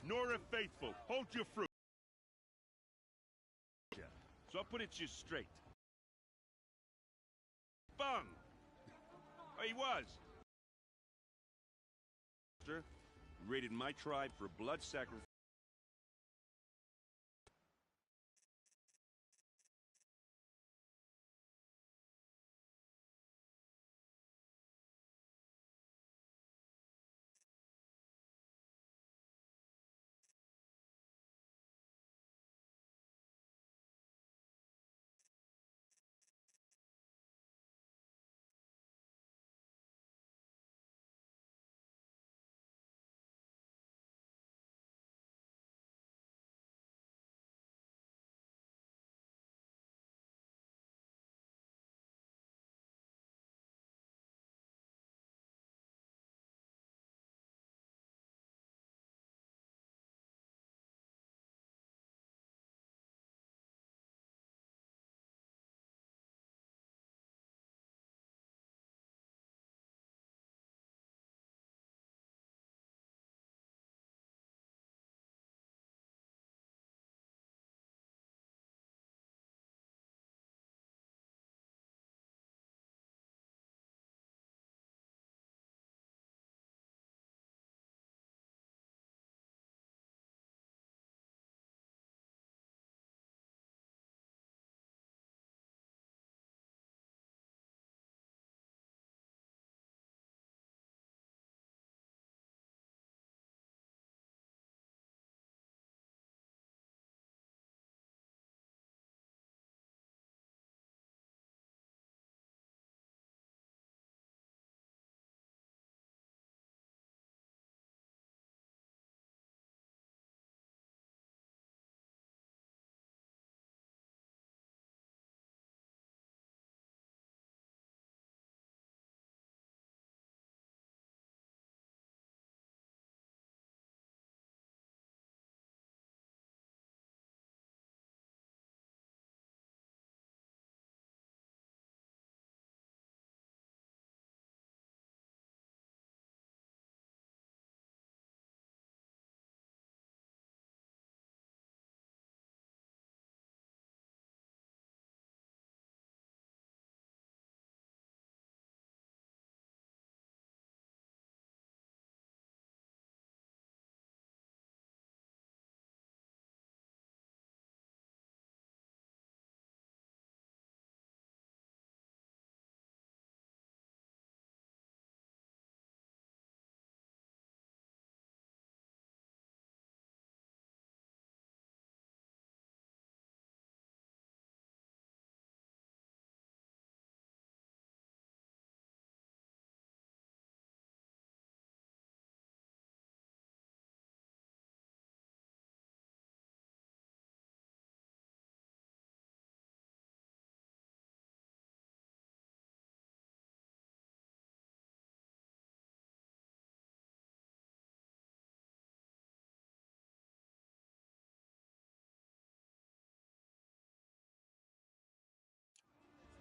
Nora Faithful, hold your fruit. So I'll put it to you straight. Bung! Oh, he was. Raided my tribe for blood sacrifice.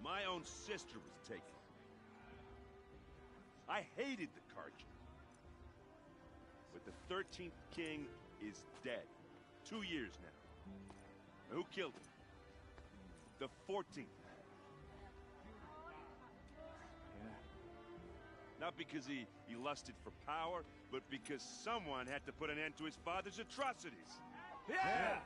My own sister was taken. I hated the Carja. But the 13th king is dead. 2 years now. Who killed him? The 14th. Not because he lusted for power, but because someone had to put an end to his father's atrocities. Yeah!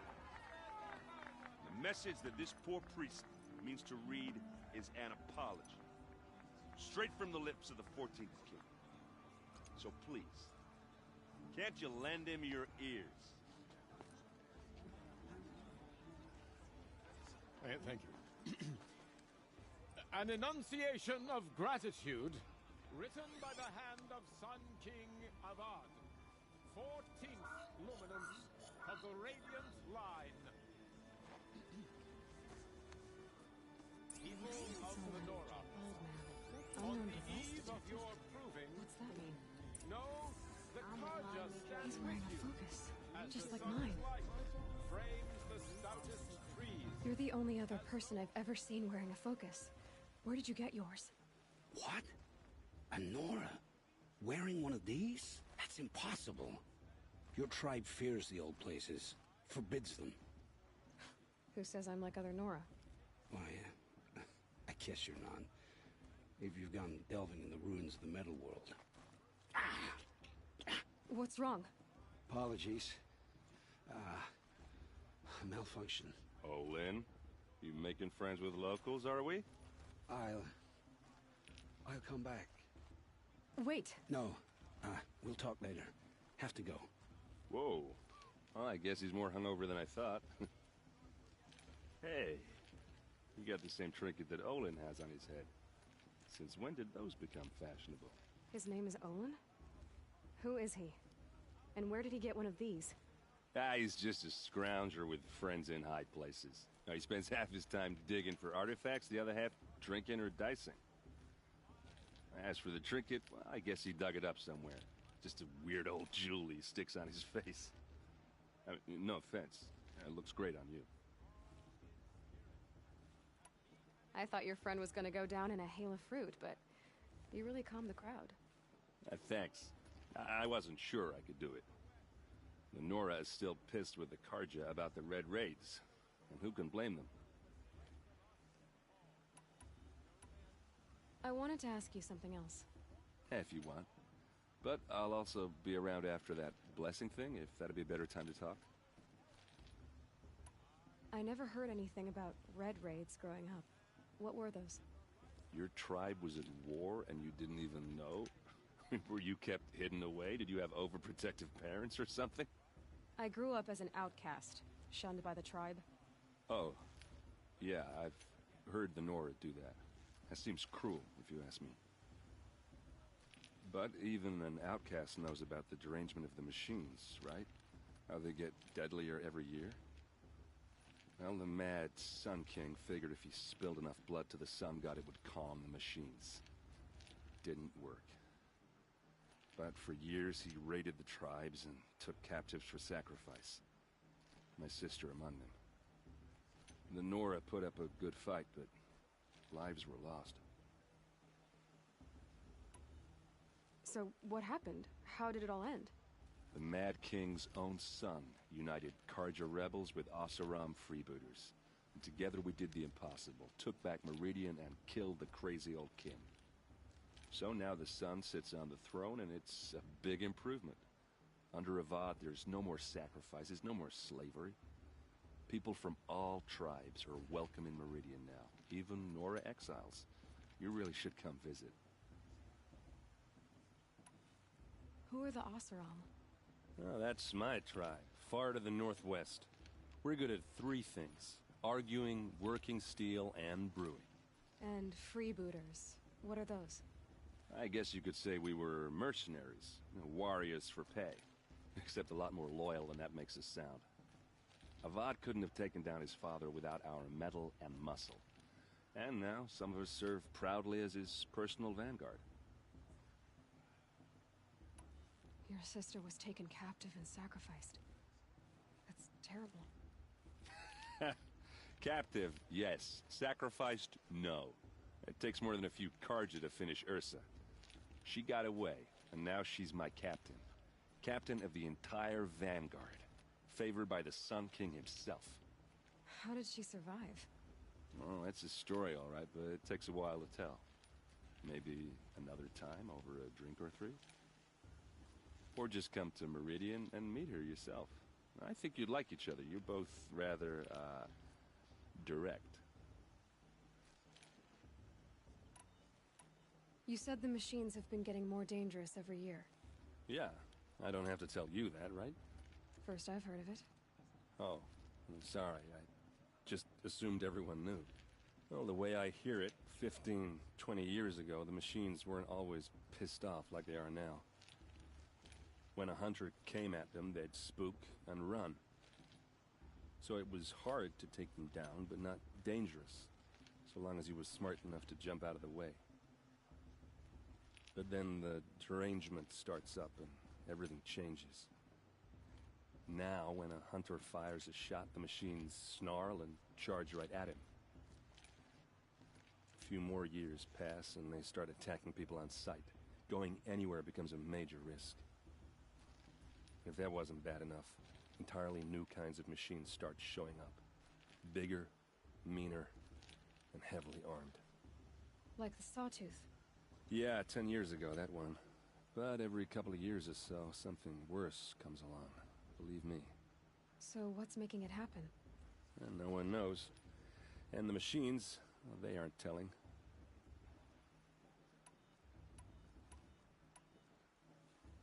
The message that this poor priest means to read is an apology. Straight from the lips of the 14th king. So please, can't you lend him your ears? Thank you. An enunciation of gratitude written by the hand of Sun King Avad, 14th luminance of the Radiant Line. People of Lenora, on the eve of your proving, What's that mean? know the Carja stands He's with wearing a you. focus, As just the like sun's mine. light frames the stoutest trees. You're the only other person I've ever seen wearing a focus. Where did you get yours? What? A Nora? Wearing one of these? That's impossible. Your tribe fears the old places, forbids them. Who says I'm like other Nora? Why, I guess you're not. If you've gone delving in the ruins of the metal world. What's wrong? Apologies. Malfunction. Oh, Lynn? You making friends with locals, are we? I'll come back. Wait. No. We'll talk later. Have to go. Whoa. Well, I guess he's more hungover than I thought. Hey, you got the same trinket that Olin has on his head. Since when did those become fashionable? His name is Olin? Who is he? And where did he get one of these? He's just a scrounger with friends in high places. He spends half his time digging for artifacts, the other half drinking or dicing. As for the trinket, well, I guess he dug it up somewhere. Just a weird old jewel he sticks on his face. I mean, no offense. It looks great on you. I thought your friend was gonna go down in a hail of fruit, but you really calmed the crowd. Thanks. I wasn't sure I could do it. The Nora is still pissed with the Carja about the Red Raids. And who can blame them? I wanted to ask you something else. If you want. But I'll also be around after that blessing thing, if that'd be a better time to talk. I never heard anything about Red Raids growing up. What were those? Your tribe was at war and you didn't even know? Were you kept hidden away? Did you have overprotective parents or something? I grew up as an outcast, shunned by the tribe. Oh. Yeah, I've heard the Nora do that. That seems cruel, if you ask me. But even an outcast knows about the derangement of the machines, right? How they get deadlier every year? Well, the mad Sun King figured if he spilled enough blood to the Sun God, it would calm the machines. Didn't work. But for years, he raided the tribes and took captives for sacrifice. My sister among them. The Nora put up a good fight, but lives were lost. So, what happened? How did it all end? The Mad King's own son united Carja rebels with Oseram freebooters. And together we did the impossible, took back Meridian and killed the crazy old king. So now the son sits on the throne and it's a big improvement. Under Avad, there's no more sacrifices, no more slavery. People from all tribes are welcome in Meridian now, even Nora exiles. You really should come visit. Who are the Oseram? Oh, that's my tribe, far to the northwest. We're good at three things: arguing, working steel, and brewing. And freebooters. What are those? I guess you could say we were mercenaries, warriors for pay. Except a lot more loyal than that makes us sound. Avad couldn't have taken down his father without our metal and muscle. And now some of us serve proudly as his personal vanguard. Your sister was taken captive and sacrificed. That's terrible. Captive, yes. Sacrificed, no. It takes more than a few Carja to finish Ursa. She got away, and now she's my captain. Captain of the entire vanguard. Favored by the Sun King himself. How did she survive? Oh, that's a story, all right, but it takes a while to tell. Maybe another time over a drink or three? Or just come to Meridian and meet her yourself. I think you'd like each other. You're both rather, direct. You said the machines have been getting more dangerous every year. Yeah, I don't have to tell you that, right? First I've heard of it. Oh, I'm sorry. I just assumed everyone knew. Well, the way I hear it, 15, 20 years ago, the machines weren't always pissed off like they are now. When a hunter came at them, they'd spook and run. So it was hard to take them down, but not dangerous, so long as he was smart enough to jump out of the way. But then the derangement starts up and everything changes. Now, when a hunter fires a shot, the machines snarl and charge right at him. A few more years pass and they start attacking people on sight. Going anywhere becomes a major risk. If if that wasn't bad enough, entirely new kinds of machines start showing up. Bigger, meaner, and heavily armed. Like the Sawtooth. Yeah, 10 years ago, that one. But every couple of years or so, something worse comes along. Believe me. So what's making it happen? And no one knows. And the machines, well, they aren't telling.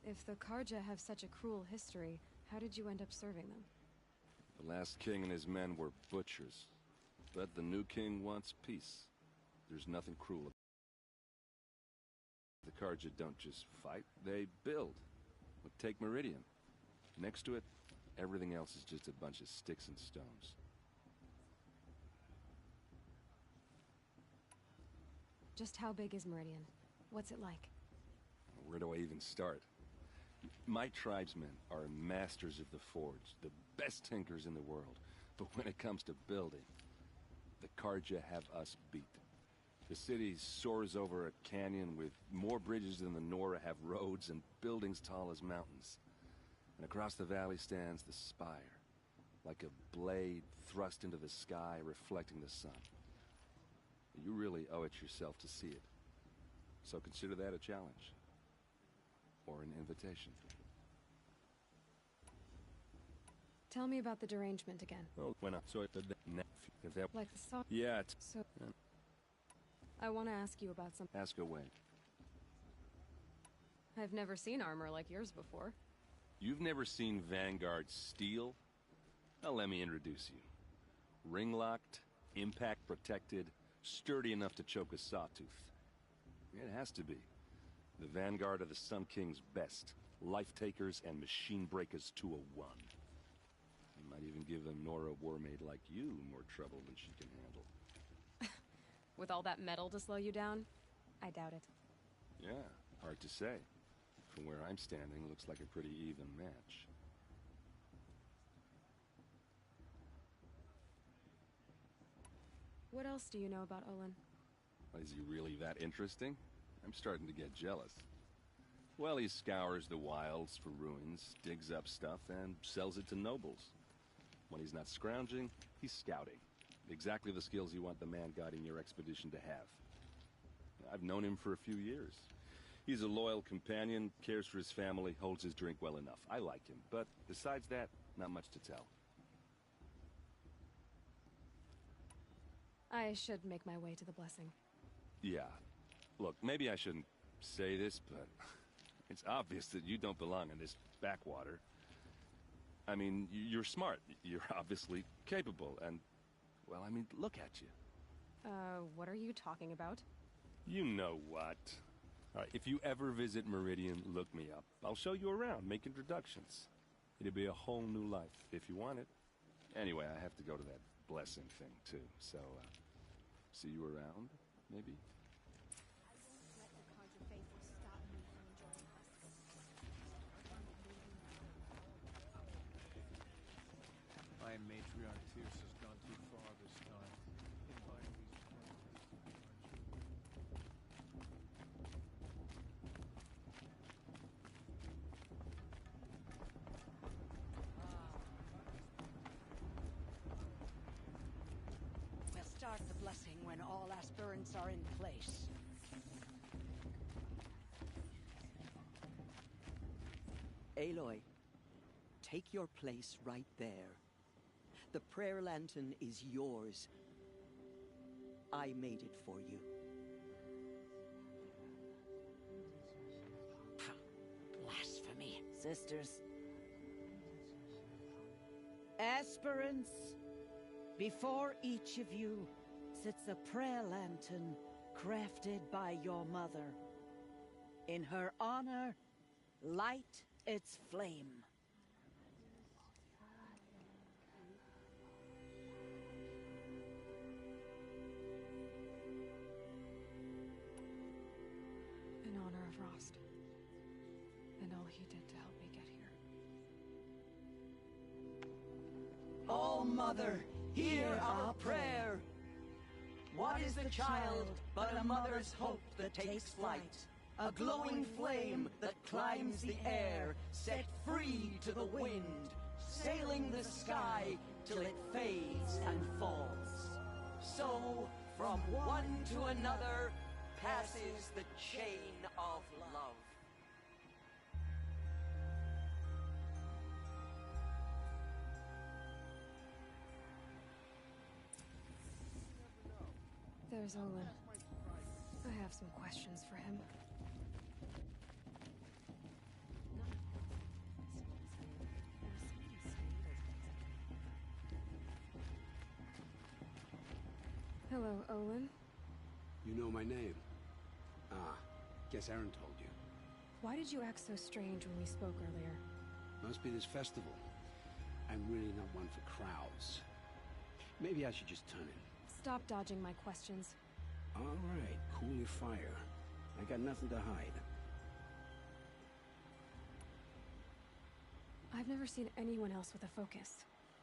If the Karja have such a cruel history, how did you end up serving them? The last king and his men were butchers. But the new king wants peace. There's nothing cruel about it. The Karja don't just fight, they build. But take Meridian. Next to it, everything else is just a bunch of sticks and stones. Just how big is Meridian? What's it like? Where do I even start? My tribesmen are masters of the forge, the best tinkers in the world. But when it comes to building, the Karja have us beat. The city soars over a canyon with more bridges than the Nora have roads and buildings tall as mountains. And across the valley stands the spire, like a blade thrust into the sky reflecting the sun. You really owe it yourself to see it. So consider that a challenge. Or an invitation. Tell me about the derangement again. Well, when I saw it, if that... Like the Saw... Yeah, it's... So... I want to ask you about something. Ask away. I've never seen armor like yours before. You've never seen Vanguard steel? Well, let me introduce you. Ring-locked, impact-protected, sturdy enough to choke a sawtooth. It has to be. The Vanguard of the Sun King's best. Life-takers and machine-breakers to a one. You might even give a Nora war-maid like you more trouble than she can handle. With all that metal to slow you down? I doubt it. Yeah, hard to say. From where I'm standing, looks like a pretty even match. What else do you know about Olin? Is he really that interesting? I'm starting to get jealous. Well, he scours the wilds for ruins, digs up stuff, and sells it to nobles. When he's not scrounging, he's scouting. Exactly the skills you want the man guiding your expedition to have. I've known him for a few years. He's a loyal companion, cares for his family, holds his drink well enough. I like him, but besides that, not much to tell. I should make my way to the blessing. Yeah. Look, maybe I shouldn't say this, but it's obvious that you don't belong in this backwater. I mean, you're smart. You're obviously capable, and, well, I mean, look at you. What are you talking about? You know what. All right, if you ever visit Meridian, look me up. I'll show you around, make introductions. It'll be a whole new life, if you want it. Anyway, I have to go to that blessing thing, too, so, see you around, maybe? My matriarch Tyr's has gone too far this time. Inviting We'll start the blessing when all aspirants are in place. Aloy, take your place right there. The prayer lantern is yours. I made it for you. Blasphemy, sisters. Aspirants, before each of you sits a prayer lantern crafted by your mother. In her honor, light its flame. In honor of Rost. And all he did to help me get here. Oh, Mother, hear our prayer. What is the child but a mother's hope that takes flight? A glowing flame that climbs the air, set free to the wind, sailing the sky till it fades and falls. So, from one to another, passes the chain of love. There's Olin. I have some questions for him. Hello, Olin. You know my name? Ah, guess Aaron told you. Why did you act so strange when we spoke earlier? Must be this festival. I'm really not one for crowds. Maybe I should just turn in. Stop dodging my questions. All right, cool your fire. I got nothing to hide. I've never seen anyone else with a focus.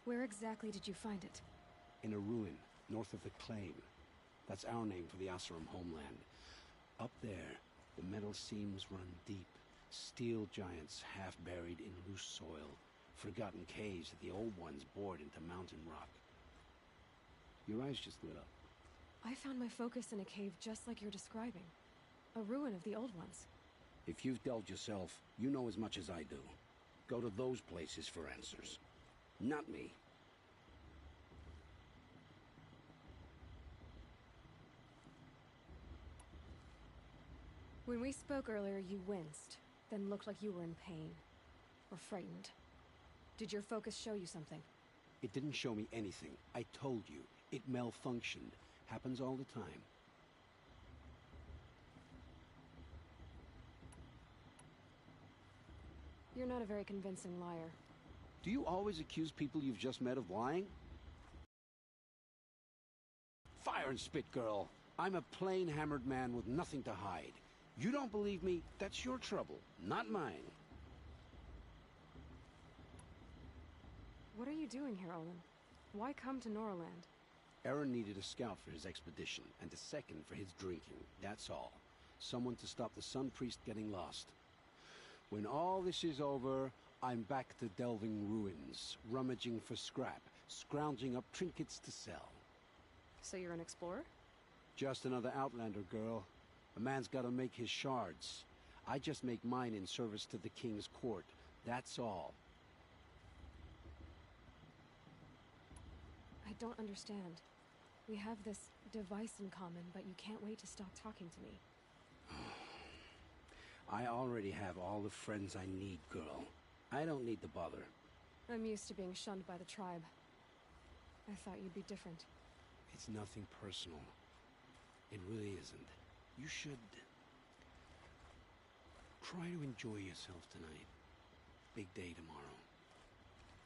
Where exactly did you find it? In a ruin, north of the Claim. That's our name for the Oseram homeland. Up there, the metal seams run deep. Steel giants half buried in loose soil. Forgotten caves that the old ones bored into mountain rock. Your eyes just lit up. I found my focus in a cave just like you're describing. A ruin of the old ones. If you've delved yourself, you know as much as I do. Go to those places for answers. Not me. When we spoke earlier, you winced, then looked like you were in pain. Or frightened. Did your focus show you something? It didn't show me anything. I told you. It malfunctioned. Happens all the time. You're not a very convincing liar. Do you always accuse people you've just met of lying? Fire and spit, girl. I'm a plain hammered man with nothing to hide. You don't believe me, that's your trouble, not mine. What are you doing here, Olin? Why come to Norland? Aaron needed a scout for his expedition, and a second for his drinking, that's all. Someone to stop the Sun Priest getting lost. When all this is over, I'm back to delving ruins, rummaging for scrap, scrounging up trinkets to sell. So you're an explorer? Just another Outlander, girl. A man's gotta make his shards. I just make mine in service to the King's court, that's all. I don't understand. We have this device in common, but you can't wait to stop talking to me. I already have all the friends I need, girl. I don't need the bother. I'm used to being shunned by the tribe. I thought you'd be different. It's nothing personal. It really isn't. You should try to enjoy yourself tonight. Big day tomorrow.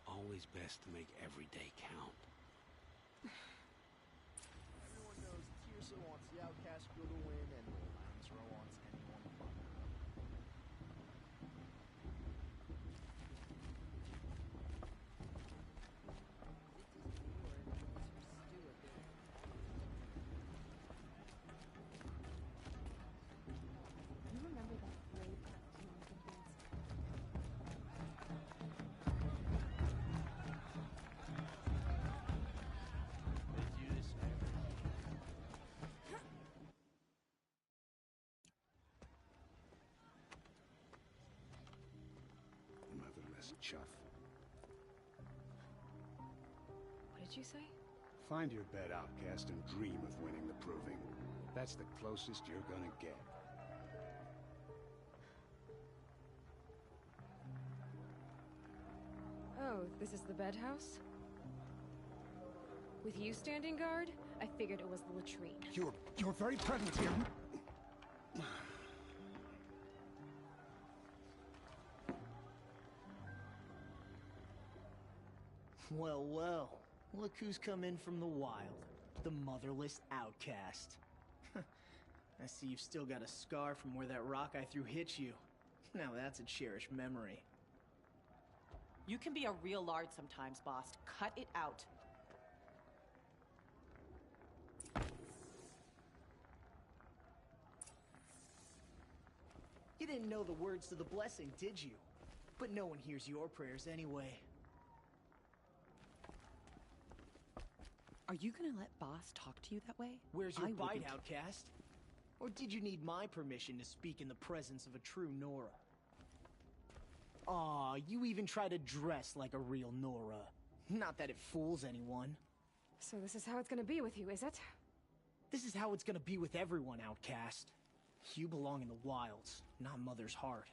Always best to make every day count. Everyone knows Teersa wants the Outcast Crew to win, and Lancero wants anyone but. You remember that brave cartoon from Dance? They do this Motherless chuff. What did you say? Find your bed, outcast, and dream of winning the proving. That's the closest you're gonna get. Oh, this is the bed house? With you standing guard, I figured it was the latrine. Your very presence here. Well, well. Look who's come in from the wild. The motherless outcast. I see you've still got a scar from where that rock I threw hit you. Now that's a cherished memory. You can be a real lard sometimes, boss. Cut it out. You didn't know the words to the blessing, did you? But no one hears your prayers anyway. Are you gonna let Boss talk to you that way? Where's your I bite, wouldn't. outcast? Or did you need my permission to speak in the presence of a true Nora? Aw, you even try to dress like a real Nora. Not that it fools anyone. So this is how it's gonna be with you, is it? This is how it's gonna be with everyone, outcast. You belong in the wilds, not Mother's Heart.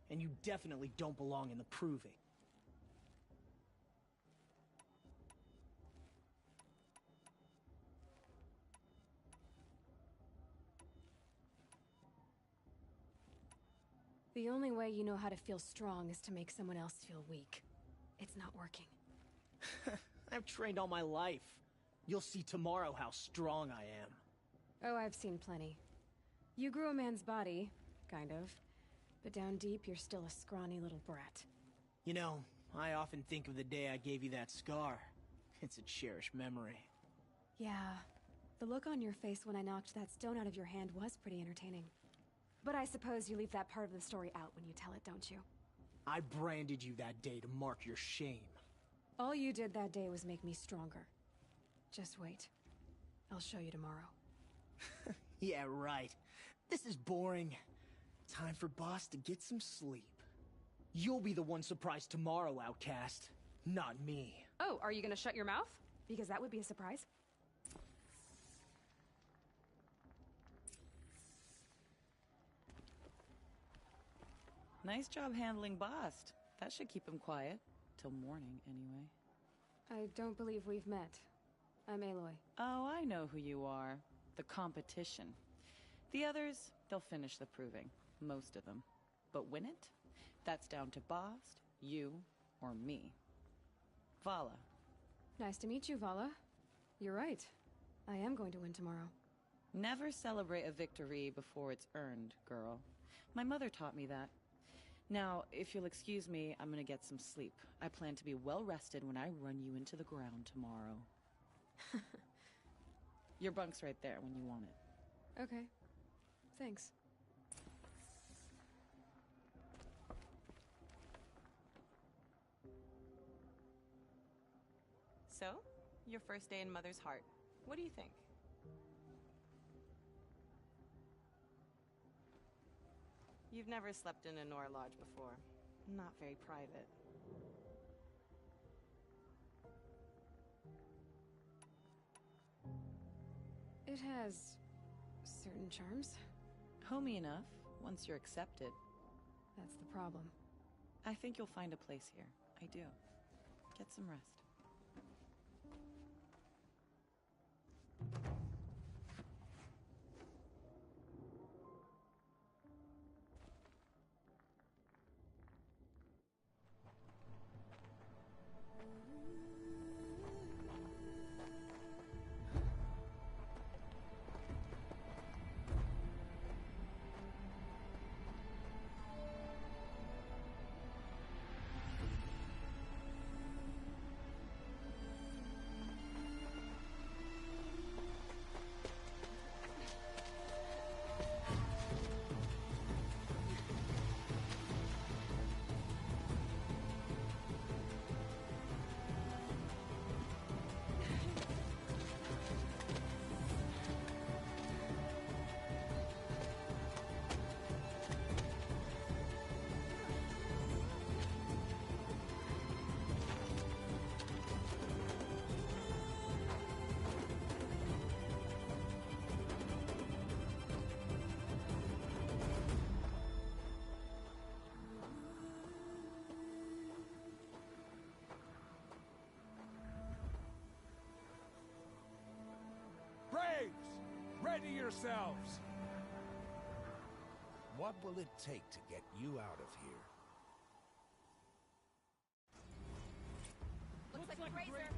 And you definitely don't belong in the Proving. The only way you know how to feel strong is to make someone else feel weak. It's not working. I've trained all my life. You'll see tomorrow how strong I am. Oh, I've seen plenty. You grew a man's body, kind of. But down deep, you're still a scrawny little brat. You know, I often think of the day I gave you that scar. It's a cherished memory. Yeah. The look on your face when I knocked that stone out of your hand was pretty entertaining. But I suppose you leave that part of the story out when you tell it, don't you? I branded you that day to mark your shame. All you did that day was make me stronger. Just wait. I'll show you tomorrow. Yeah, right. This is boring. Time for Boss to get some sleep. You'll be the one surprised tomorrow, outcast. Not me. Oh, are you gonna shut your mouth? Because that would be a surprise. Nice job handling Bast. That should keep him quiet. Till morning, anyway. I don't believe we've met. I'm Aloy. Oh, I know who you are. The competition. The others, they'll finish the proving. Most of them. But win it? That's down to Bast, you, or me. Vala. Nice to meet you, Vala. You're right. I am going to win tomorrow. Never celebrate a victory before it's earned, girl. My mother taught me that. Now, if you'll excuse me, I'm gonna get some sleep. I plan to be well rested when I run you into the ground tomorrow. Your bunk's right there when you want it. Okay. Thanks. So, your first day in Mother's Heart. What do you think? You've never slept in a Nora Lodge before. Not very private. It has certain charms. Homey enough, once you're accepted. That's the problem. I think you'll find a place here. I do. Get some rest. Braves! Ready yourselves! What will it take to get you out of here? Looks like a razor.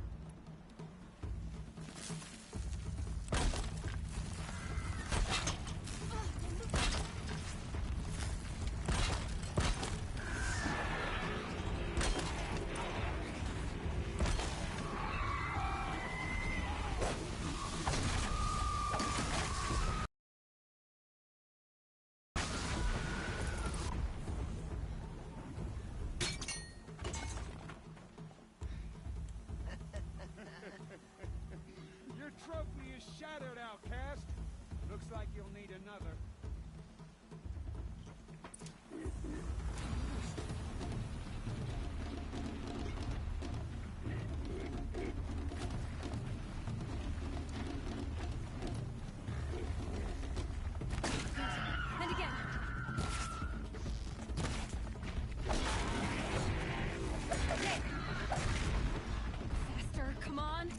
you'll need another. And again. Okay. Faster, come on.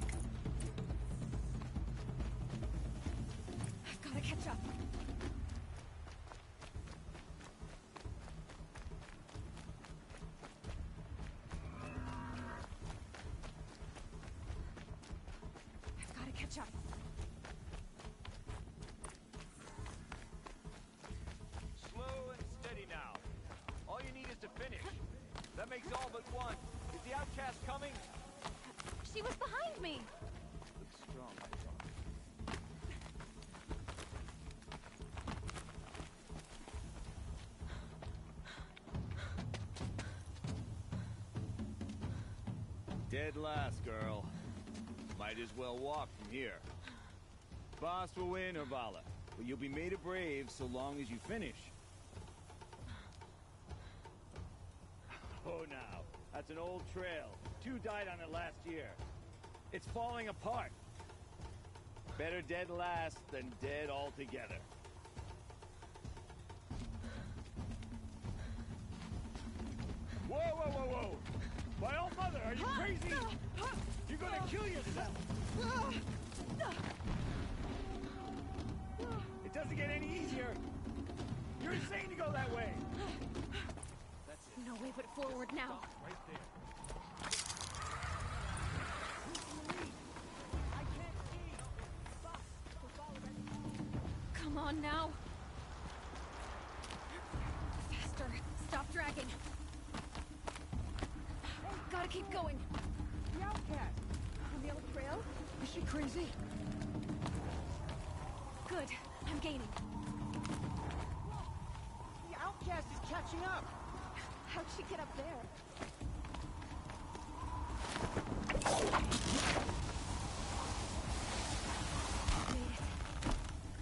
I've got to catch up. I've got to catch up. Slow and steady now. All you need is to finish. That makes all but one. Is the outcast coming? She was behind me. Looks strong, I thought. Dead last, girl. Might as well walk from here. Boss will win, Urvala, but you'll be made a brave so long as you finish. Oh, now. That's an old trail. 2 died on it last year. It's falling apart. Better dead last than dead altogether. Whoa, whoa, whoa, whoa! My old mother, are you crazy? You're gonna kill yourself! It doesn't get any easier! You're insane to go that way! That's it. No way but forward now. Stop right there. Come on now. Faster. Stop dragging. Gotta keep going. The outcast! On the old trail? Is she crazy? Good. I'm gaining. The outcast is catching up! How'd she get up there? Made it.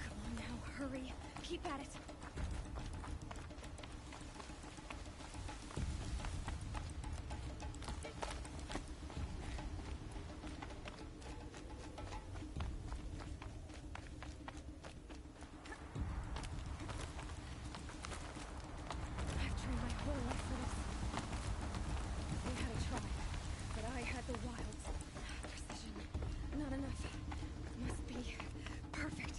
Come on now, hurry. Keep at it. I've trained my whole life for this. We had a try, but I had the wilds. Precision. Not enough. Must be perfect.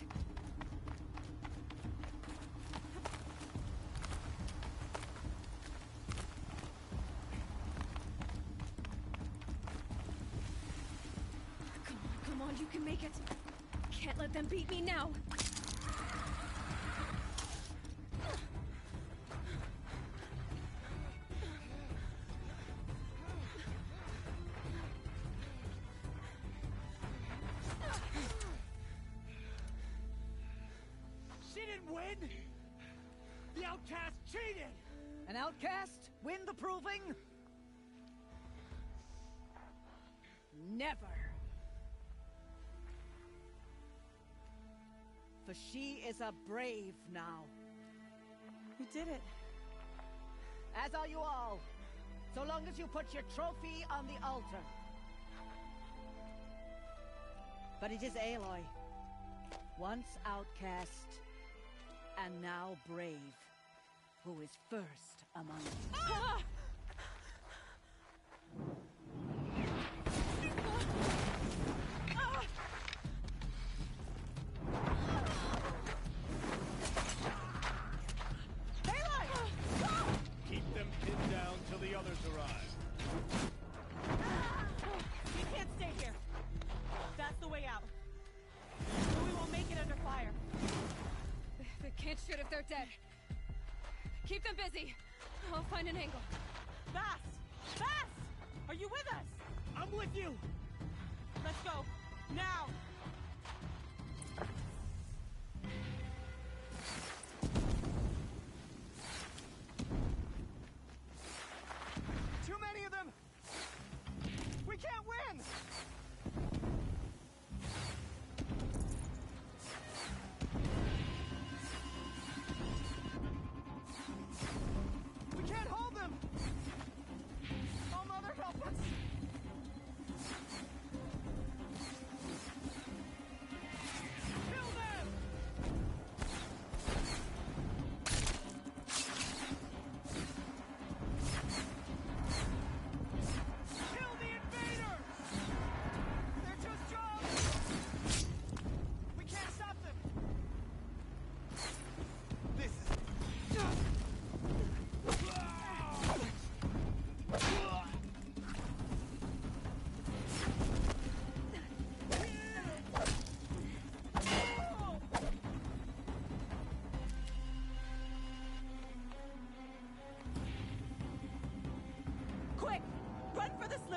Come on, you can make it. Can't let them beat me now. She didn't win! The outcast cheated! An outcast win the proving? Never. For she is a brave now. You did it. As are you all. So long as you put your trophy on the altar. But it is Aloy. Once outcast, and now brave, who is first among you. Ah! Keep them pinned down till the others arrive. We can't stay here. That's the way out. Or we won't make it under fire. They can't shoot if they're dead. Keep them busy. I'll find an angle. Fast! Fast! Are you with us? I'm with you! Let's go. Now! Too many of them! We can't win!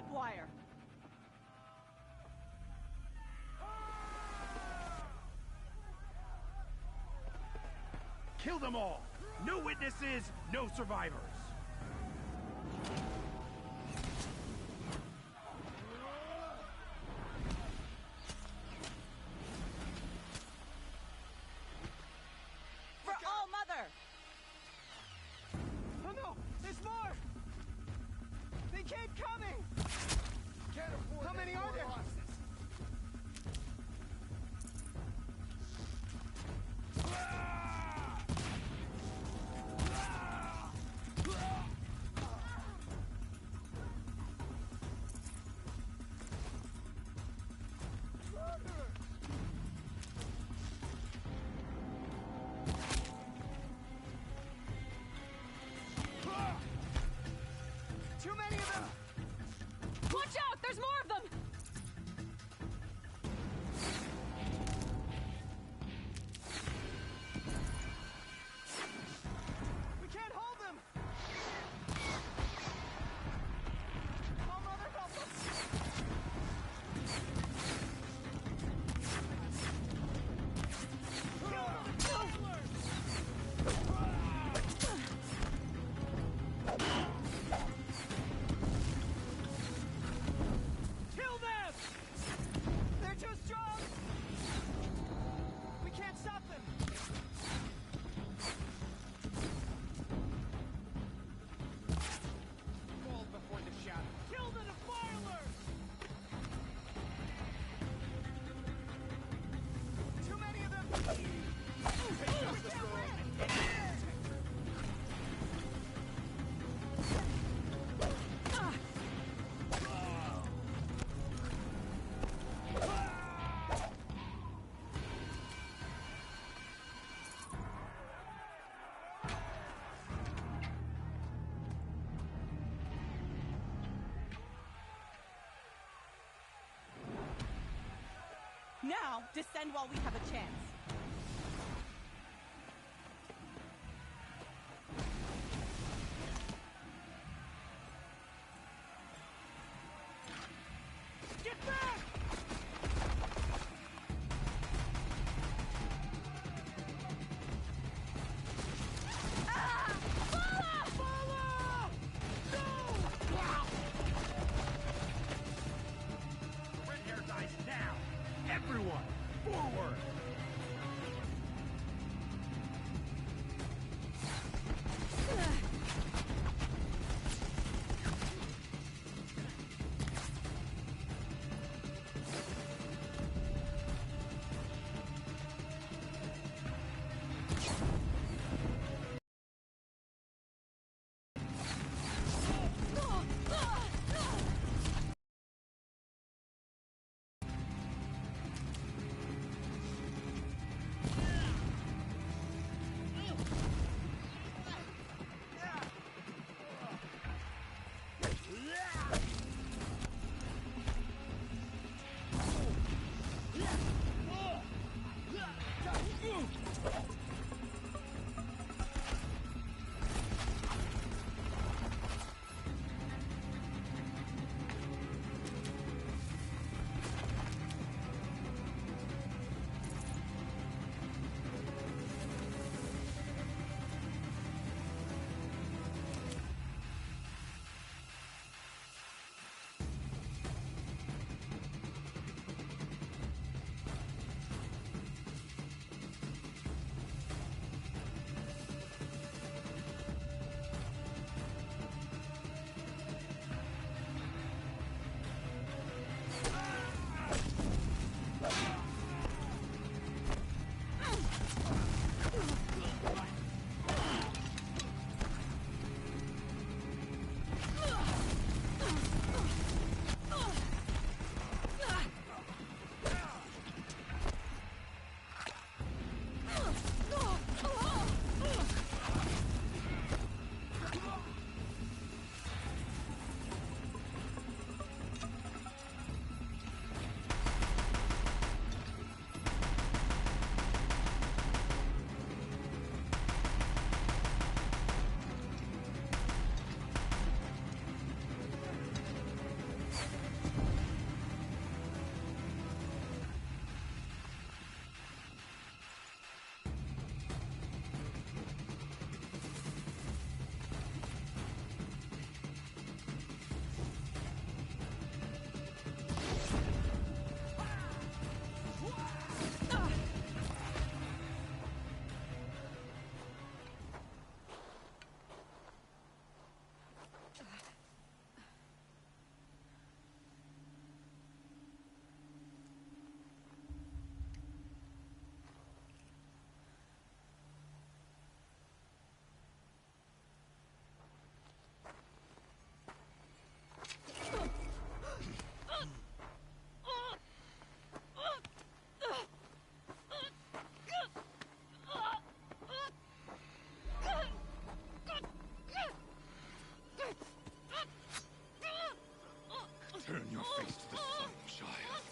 tripwire. Kill them all! No witnesses, no survivors! For All Mother! Oh no! There's more! They keep coming! Can't afford How many are there? Too many of them! Watch out! There's more of them! We can't hold them! All Mother, help us! Kill them! They're too strong! We can't stop them! Fall before the shadow. Kill the defilers! Too many of them! We can't win! Now, descend while we have a chance. Get back! Red hair dies now! Everyone, forward! Turn your face to the sun, child.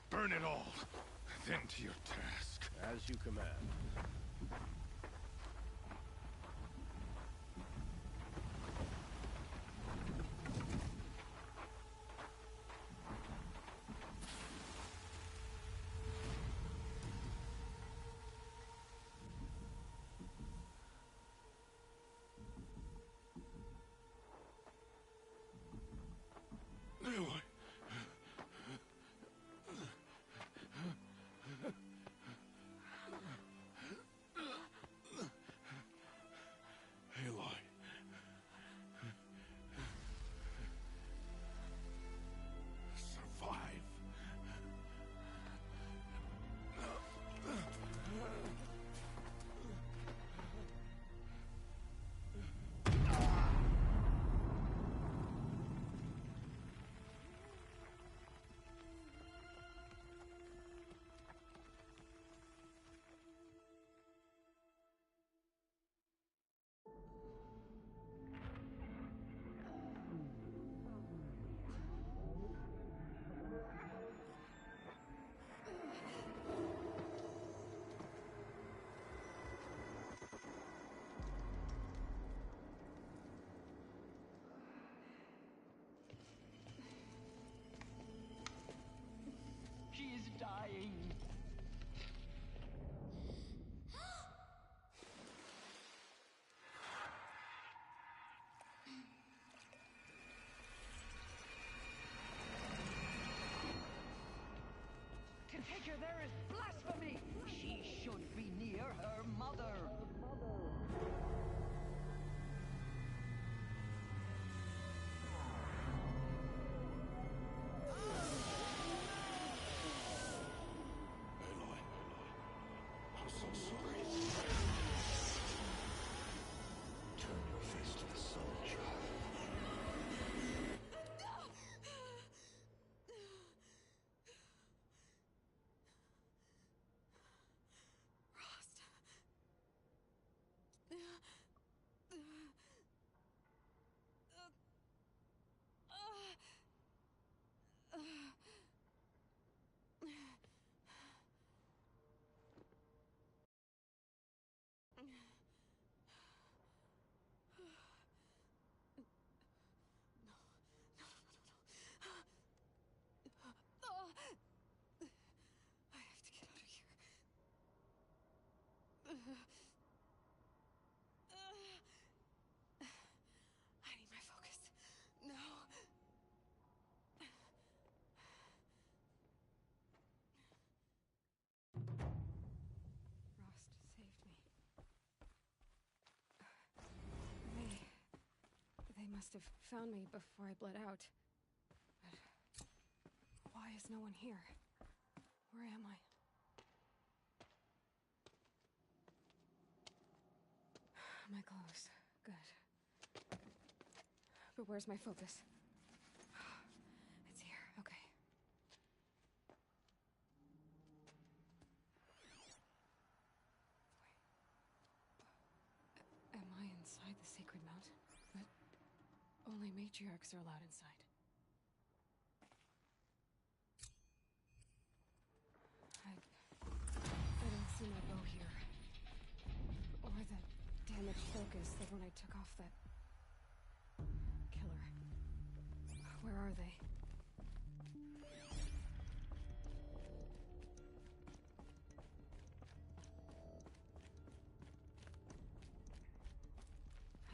Burn it all, then to your task. As you command. Aloy. Aloy. Survive. She is dying. To take her there is blasphemy. She should be near her mother. I'm so sorry. Turn your face to the sun, child. I have to get out of here. I need my focus. No. Rost saved me. They must have found me before I bled out. But why is no one here? Where am I? My clothes. Good. But where's my focus? It's here. Okay. Wait. Am I inside the sacred mountain? But only matriarchs are allowed inside. I don't see my bow here. Or the damaged focus that when I took off that killer. Where are they?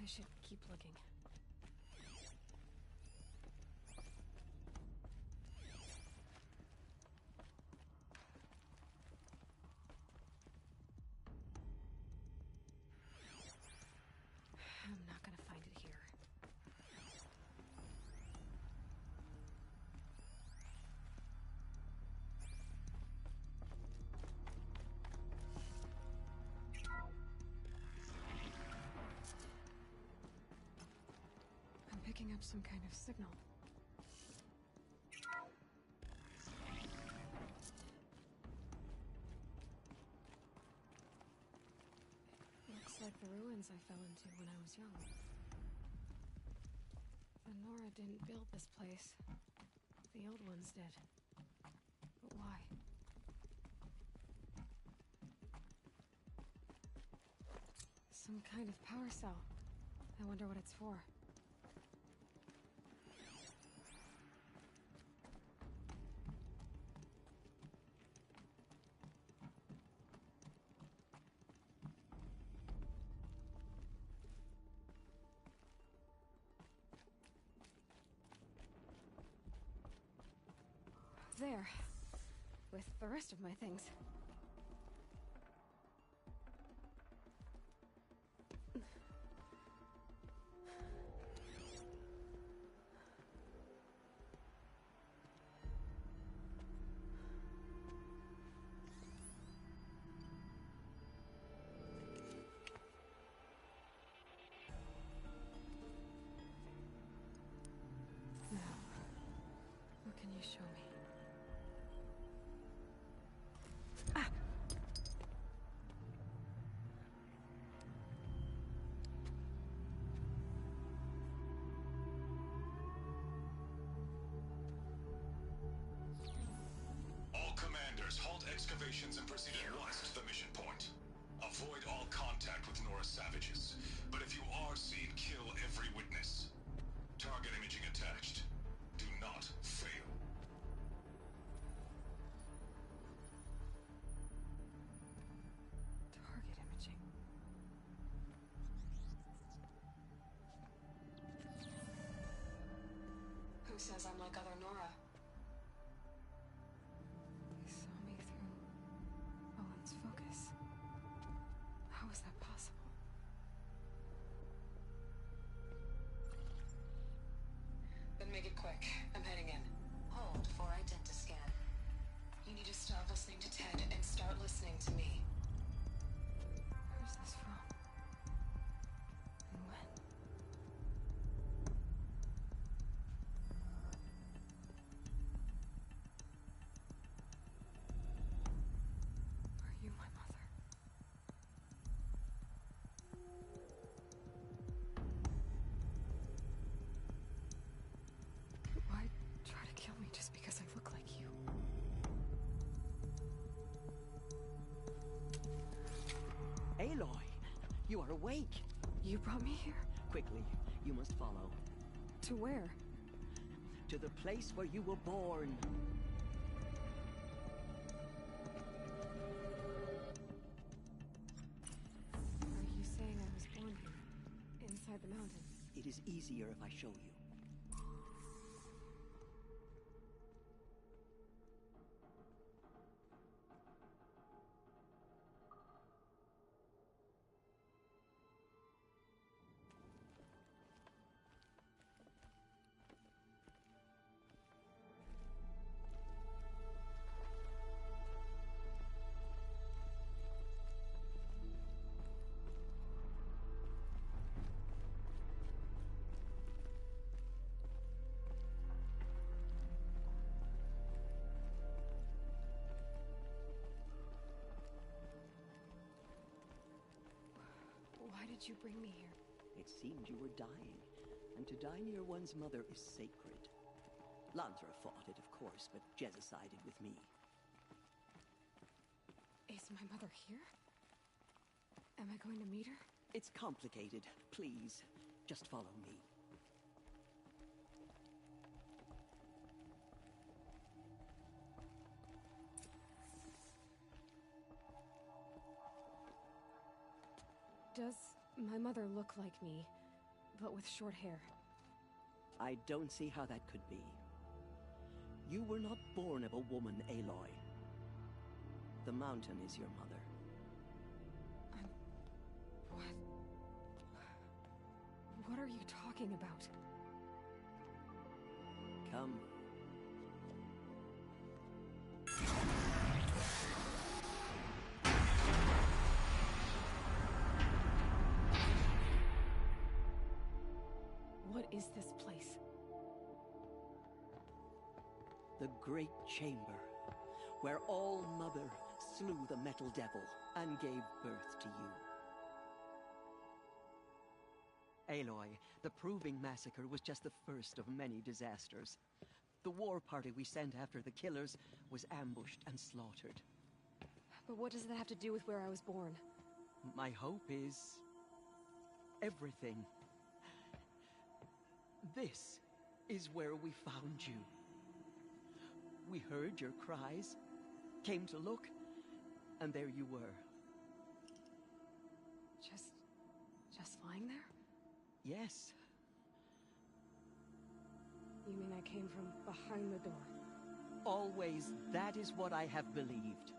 I should keep looking. I'm not gonna find it here. I'm picking up some kind of signal. Looks like the ruins I fell into when I was young. The Nora didn't build this place. The old ones did. But why? Some kind of power cell. I wonder what it's for. There. With the rest of my things. Now, what can you show me? All commanders, halt excavations and proceed at once to the mission point. Avoid all contact with Nora savages, but if you are seen, kill every witness. Target imaging attached. Do not fail. Target imaging. Who says I'm like other Nora? They saw me through Owen's focus. How is that possible? Then make it quick. I'm heading in. Hold for identiscan. You need to stop listening to Ted and start listening to me. Where's this from? And when? Are you my mother? Why try to kill me just because I look like you? Aloy, you are awake. You brought me here? Quickly, you must follow. To where? To the place where you were born. Are you saying I was born here? Inside the mountain? It is easier if I show you. Why did you bring me here? It seemed you were dying, and to die near one's mother is sacred. Lansra fought it, of course, but Jezza sided with me. Is my mother here? Am I going to meet her? It's complicated. Please, just follow me. Does my mother look like me? but with short hair. I don't see how that could be. You were not born of a woman, Aloy. The mountain is your mother. What are you talking about? Come. What is this place? The Great Chamber, where All Mother slew the Metal Devil and gave birth to you. Aloy, the Proving Massacre was just the first of many disasters. The war party we sent after the killers was ambushed and slaughtered. But what does that have to do with where I was born? My hope is everything. This is where we found you. We heard your cries, came to look, and there you were. Just lying there? Yes. You mean I came from behind the door? Always, that is what I have believed.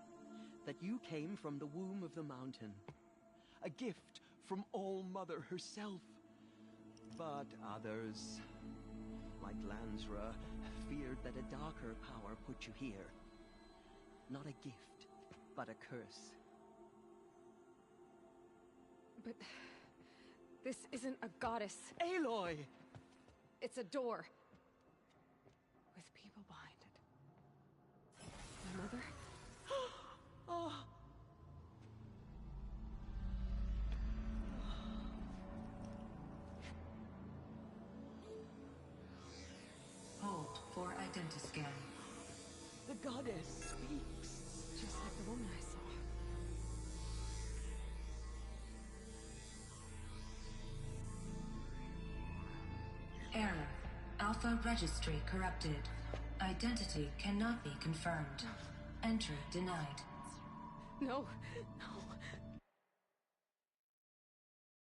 That you came from the womb of the mountain. A gift from All Mother herself. But others, like Lansra, feared that a darker power put you here. Not a gift, but a curse. But this isn't a goddess. Aloy! It's a door. With people behind it. My mother? Oh. Hold for identiscan. The goddess speaks. Just like the woman I saw. Error. Alpha registry corrupted. Identity cannot be confirmed. Entry denied. No, no.